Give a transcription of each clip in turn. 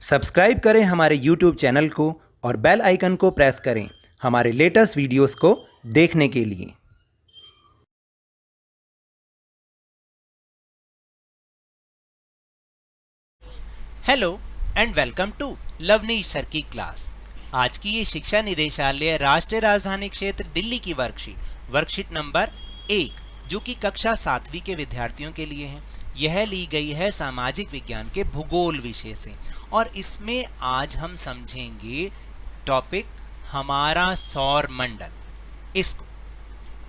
Subscribe करें हमारे YouTube channel को और बेल आइकन को प्रेस करें हमारे लेटेस्ट वीडियोस को देखने के लिए। Hello and welcome to Lovneesh sir की क्लास। आज की ये शिक्षा निदेशालय राष्ट्रीय राजधानी क्षेत्र दिल्ली की वर्कशीट नंबर 1 जो कि कक्षा 7वीं के विद्यार्थियों के लिए है। यह ली गई है सामाजिक विज्ञान के भूगोल विषय से और इसमें आज हम समझेंगे टॉपिक हमारा सौर मंडल। इसको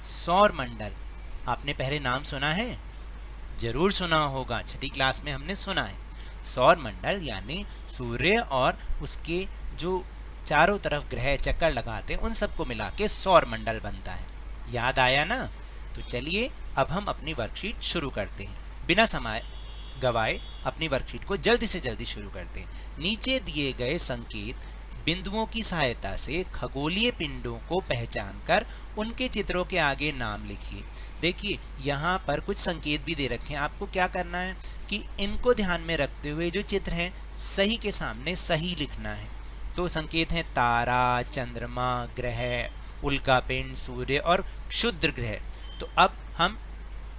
सौर मंडल आपने पहले नाम सुना है, जरूर सुना होगा, छठी क्लास में हमने सुना है। सौर मंडल यानी सूर्य और उसके जो चारों तरफ ग्रह चक्कर लगाते हैं उन सबको मिला के सौर मंडल बनता है। याद आया ना? तो चलिए अब हम अपनी वर्कशीट शुरू करते हैं। बिना समय गवाए अपनी वर्कशीट को जल्दी से जल्दी शुरू करते हैं। नीचे दिए गए संकेत बिंदुओं की सहायता से खगोलीय पिंडों को पहचानकर उनके चित्रों के आगे नाम लिखिए। देखिए यहाँ पर कुछ संकेत भी दे रखे हैं। आपको क्या करना है कि इनको ध्यान में रखते हुए जो चित्र हैं सही के सामने सही लिखना है। तो संकेत हैं तारा, चंद्रमा, ग्रह, उल्कापिंड, सूर्य और क्षुद्र ग्रह। तो अब हम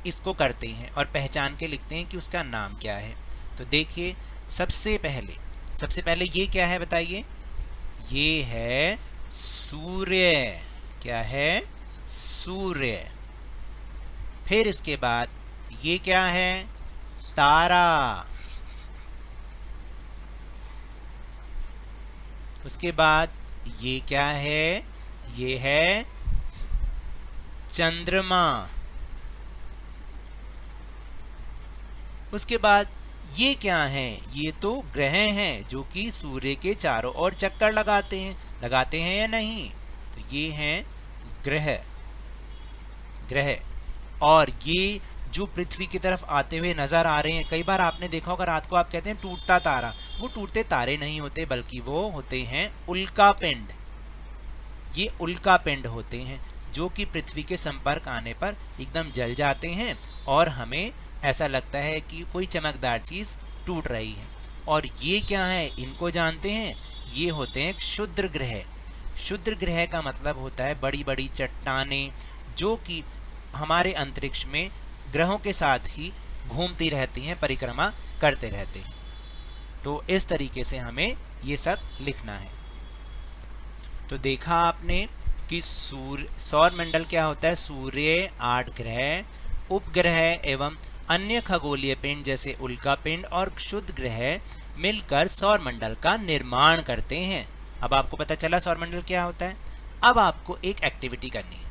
इसको करते हैं और पहचान के लिखते हैं कि उसका नाम क्या है। तो देखिए सबसे पहले ये क्या है बताइए? ये है सूर्य। क्या है? सूर्य। फिर इसके बाद ये क्या है? तारा। उसके बाद ये क्या है? ये है चंद्रमा। उसके बाद ये क्या है? ये तो ग्रह हैं जो कि सूर्य के चारों ओर चक्कर लगाते हैं या नहीं? तो ये हैं ग्रह। और ये जो पृथ्वी की तरफ आते हुए नजर आ रहे हैं, कई बार आपने देखा होगा रात को आप कहते हैं टूटता तारा। वो टूटते तारे नहीं होते बल्कि वो होते हैं उल्कापिंड। ये उल्कापिंड होते हैं जो कि पृथ्वी के संपर्क आने पर एकदम जल जाते हैं और हमें ऐसा लगता है कि कोई चमकदार चीज टूट रही है। और ये क्या है? इनको जानते हैं? ये होते हैं क्षुद्र ग्रह। क्षुद्र ग्रह का मतलब होता है बड़ी बड़ी चट्टानें जो कि हमारे अंतरिक्ष में ग्रहों के साथ ही घूमती रहती हैं, परिक्रमा करते रहते हैं। तो इस तरीके से हमें ये सब लिखना है। तो देखा आपने कि सौर मंडल क्या होता है? सूर्य, 8 ग्रह, उपग्रह एवं अन्य खगोलीय पिंड जैसे उल्कापिंड और क्षुद्र ग्रह मिलकर सौर मंडल का निर्माण करते हैं। अब आपको पता चला सौर मंडल क्या होता है। अब आपको एक एक्टिविटी करनी है।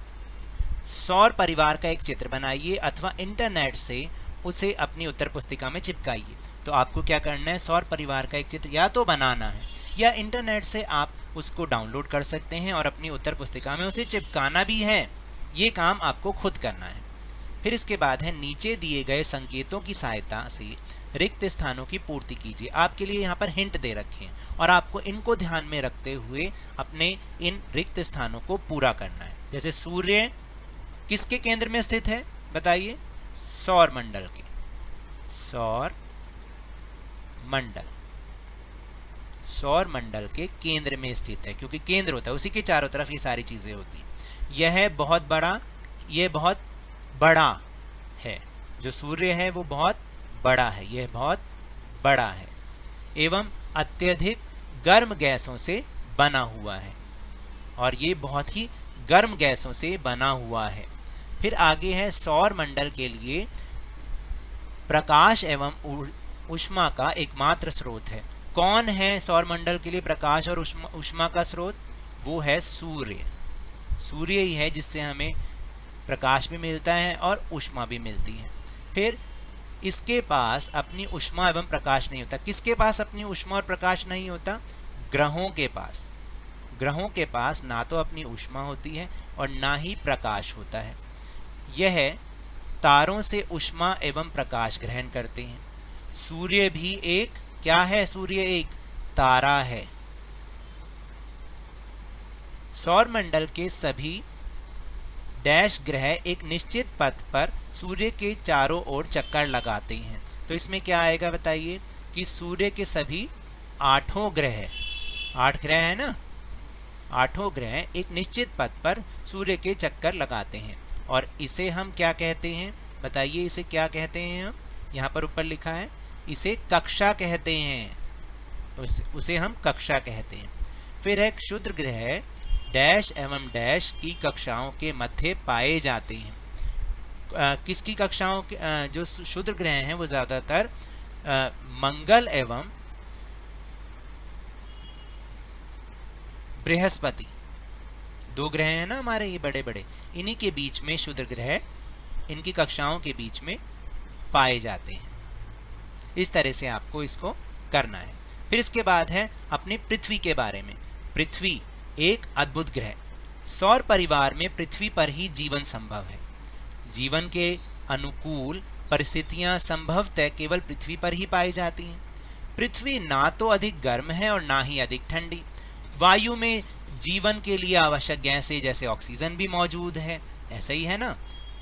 सौर परिवार का एक चित्र बनाइए अथवा इंटरनेट से उसे अपनी उत्तर पुस्तिका में चिपकाइए। तो आपको क्या करना है? सौर परिवार का एक चित्र या तो बनाना है या इंटरनेट से आप उसको डाउनलोड कर सकते हैं और अपनी उत्तर पुस्तिका में उसे चिपकाना भी है। ये काम आपको खुद करना है। फिर इसके बाद है नीचे दिए गए संकेतों की सहायता से रिक्त स्थानों की पूर्ति कीजिए। आपके लिए यहाँ पर हिंट दे रखे हैं और आपको इनको ध्यान में रखते हुए अपने इन रिक्त स्थानों को पूरा करना है। जैसे सूर्य किसके केंद्र में स्थित है बताइए? सौर मंडल के। सौर मंडल के केंद्र में स्थित है, क्योंकि केंद्र होता है उसी के चारों तरफ ये सारी चीजें होती। यह बहुत बड़ा है। जो सूर्य है वो बहुत बड़ा है, यह बहुत बड़ा है एवं अत्यधिक गर्म गैसों से बना हुआ है। और ये बहुत ही गर्म गैसों से बना हुआ है। फिर आगे है सौर मंडल के लिए प्रकाश एवं ऊष्मा का एकमात्र स्रोत है। कौन है सौर मंडल के लिए प्रकाश और ऊष्मा का स्रोत? वो है सूर्य। सूर्य ही है जिससे हमें प्रकाश भी मिलता है और ऊष्मा भी मिलती है। फिर इसके पास अपनी ऊष्मा एवं प्रकाश नहीं होता। किसके पास अपनी ऊष्मा और प्रकाश नहीं होता? ग्रहों के पास। ग्रहों के पास ना तो अपनी ऊष्मा होती है और ना ही प्रकाश होता है। यह तारों से ऊष्मा एवं प्रकाश ग्रहण करते हैं। सूर्य भी एक क्या है? सूर्य एक तारा है। सौर मंडल के सभी डैश ग्रह एक निश्चित पथ पर सूर्य के चारों ओर चक्कर लगाते हैं। तो इसमें क्या आएगा बताइए? कि सूर्य के सभी आठों ग्रह, 8 ग्रह है ना, 8 ग्रह एक निश्चित पथ पर सूर्य के चक्कर लगाते हैं और इसे हम क्या कहते हैं, बताइए इसे क्या कहते हैं हम? यहाँ पर ऊपर लिखा है, इसे कक्षा कहते हैं, उसे हम कक्षा कहते हैं। फिर है क्षुद्र ग्रह डैश एवं डैश की कक्षाओं के मध्य पाए जाते हैं। किसकी कक्षाओं के? जो क्षुद्र ग्रह हैं वो ज़्यादातर मंगल एवं बृहस्पति, 2 ग्रह हैं ना हमारे ये बड़े बड़े, इन्हीं के बीच में क्षुद्र ग्रह, इनकी कक्षाओं के बीच में पाए जाते हैं। इस तरह से आपको इसको करना है। फिर इसके बाद है अपनी पृथ्वी के बारे में। पृथ्वी एक अद्भुत ग्रह, सौर परिवार में पृथ्वी पर ही जीवन संभव है। जीवन के अनुकूल परिस्थितियां संभवतः केवल पृथ्वी पर ही पाई जाती हैं। पृथ्वी ना तो अधिक गर्म है और ना ही अधिक ठंडी। वायु में जीवन के लिए आवश्यक गैसें जैसे ऑक्सीजन भी मौजूद है, ऐसा ही है ना।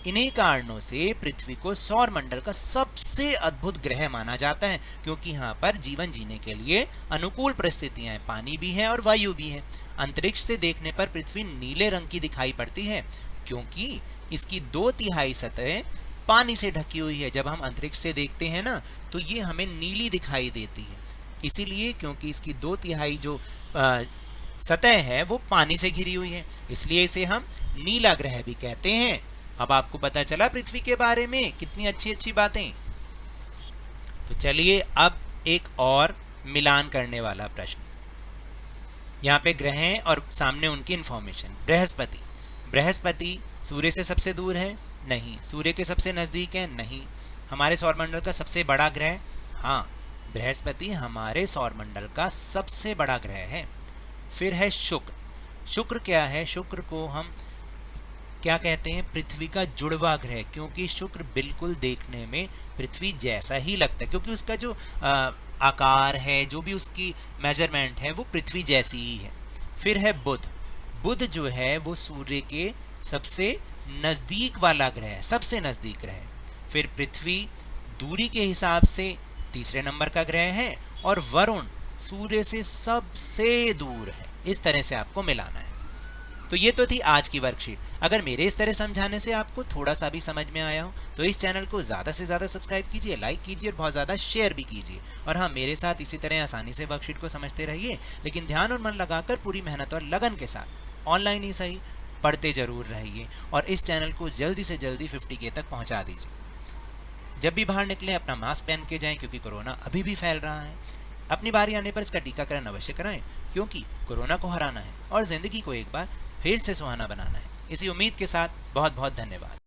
इन्हीं कारणों से पृथ्वी को सौर मंडल का सबसे अद्भुत ग्रह माना जाता है, क्योंकि यहाँ पर जीवन जीने के लिए अनुकूल परिस्थितियां हैं, पानी भी है और वायु भी है। अंतरिक्ष से देखने पर पृथ्वी नीले रंग की दिखाई पड़ती है, क्योंकि इसकी 2/3 सतह पानी से ढकी हुई है। जब हम अंतरिक्ष से देखते हैं ना तो ये हमें नीली दिखाई देती है, इसीलिए क्योंकि इसकी 2/3 जो सतह है वो पानी से घिरी हुई है, इसलिए इसे हम नीला ग्रह भी कहते हैं। अब आपको पता चला पृथ्वी के बारे में कितनी अच्छी अच्छी बातें। तो चलिए अब एक और मिलान करने वाला प्रश्न। यहाँ पे ग्रह हैं और सामने उनकी इंफॉर्मेशन। बृहस्पति, बृहस्पति सूर्य से सबसे दूर है? नहीं। सूर्य के सबसे नज़दीक है? नहीं। हमारे सौरमंडल का सबसे बड़ा ग्रह? हाँ, बृहस्पति हमारे सौरमंडल का सबसे बड़ा ग्रह है। फिर है शुक्र। शुक्र क्या है? शुक्र को हम क्या कहते हैं? पृथ्वी का जुड़वा ग्रह, क्योंकि शुक्र बिल्कुल देखने में पृथ्वी जैसा ही लगता है, क्योंकि उसका जो आकार है, जो भी उसकी मेजरमेंट है वो पृथ्वी जैसी ही है। फिर है बुध। बुध जो है वो सूर्य के सबसे नज़दीक वाला ग्रह है, सबसे नज़दीक ग्रह है। फिर पृथ्वी दूरी के हिसाब से तीसरे नंबर का ग्रह है और वरुण सूर्य से सबसे दूर है। इस तरह से आपको मिलाना है। तो ये तो थी आज की वर्कशीट। अगर मेरे इस तरह समझाने से आपको थोड़ा सा भी समझ में आया हो तो इस चैनल को ज़्यादा से ज़्यादा सब्सक्राइब कीजिए, लाइक कीजिए और बहुत ज़्यादा शेयर भी कीजिए। और हाँ, मेरे साथ इसी तरह आसानी से वर्कशीट को समझते रहिए, लेकिन ध्यान और मन लगाकर पूरी मेहनत और लगन के साथ, ऑनलाइन ही सही, पढ़ते ज़रूर रहिए और इस चैनल को जल्दी से जल्दी 50K तक पहुँचा दीजिए। जब भी बाहर निकलें अपना मास्क पहन के जाएँ, क्योंकि कोरोना अभी भी फैल रहा है। अपनी बारी आने पर इसका टीकाकरण अवश्य कराएं, क्योंकि कोरोना को हराना है और ज़िंदगी को एक बार फिर से सुहाना बनाना है। इसी उम्मीद के साथ बहुत बहुत धन्यवाद।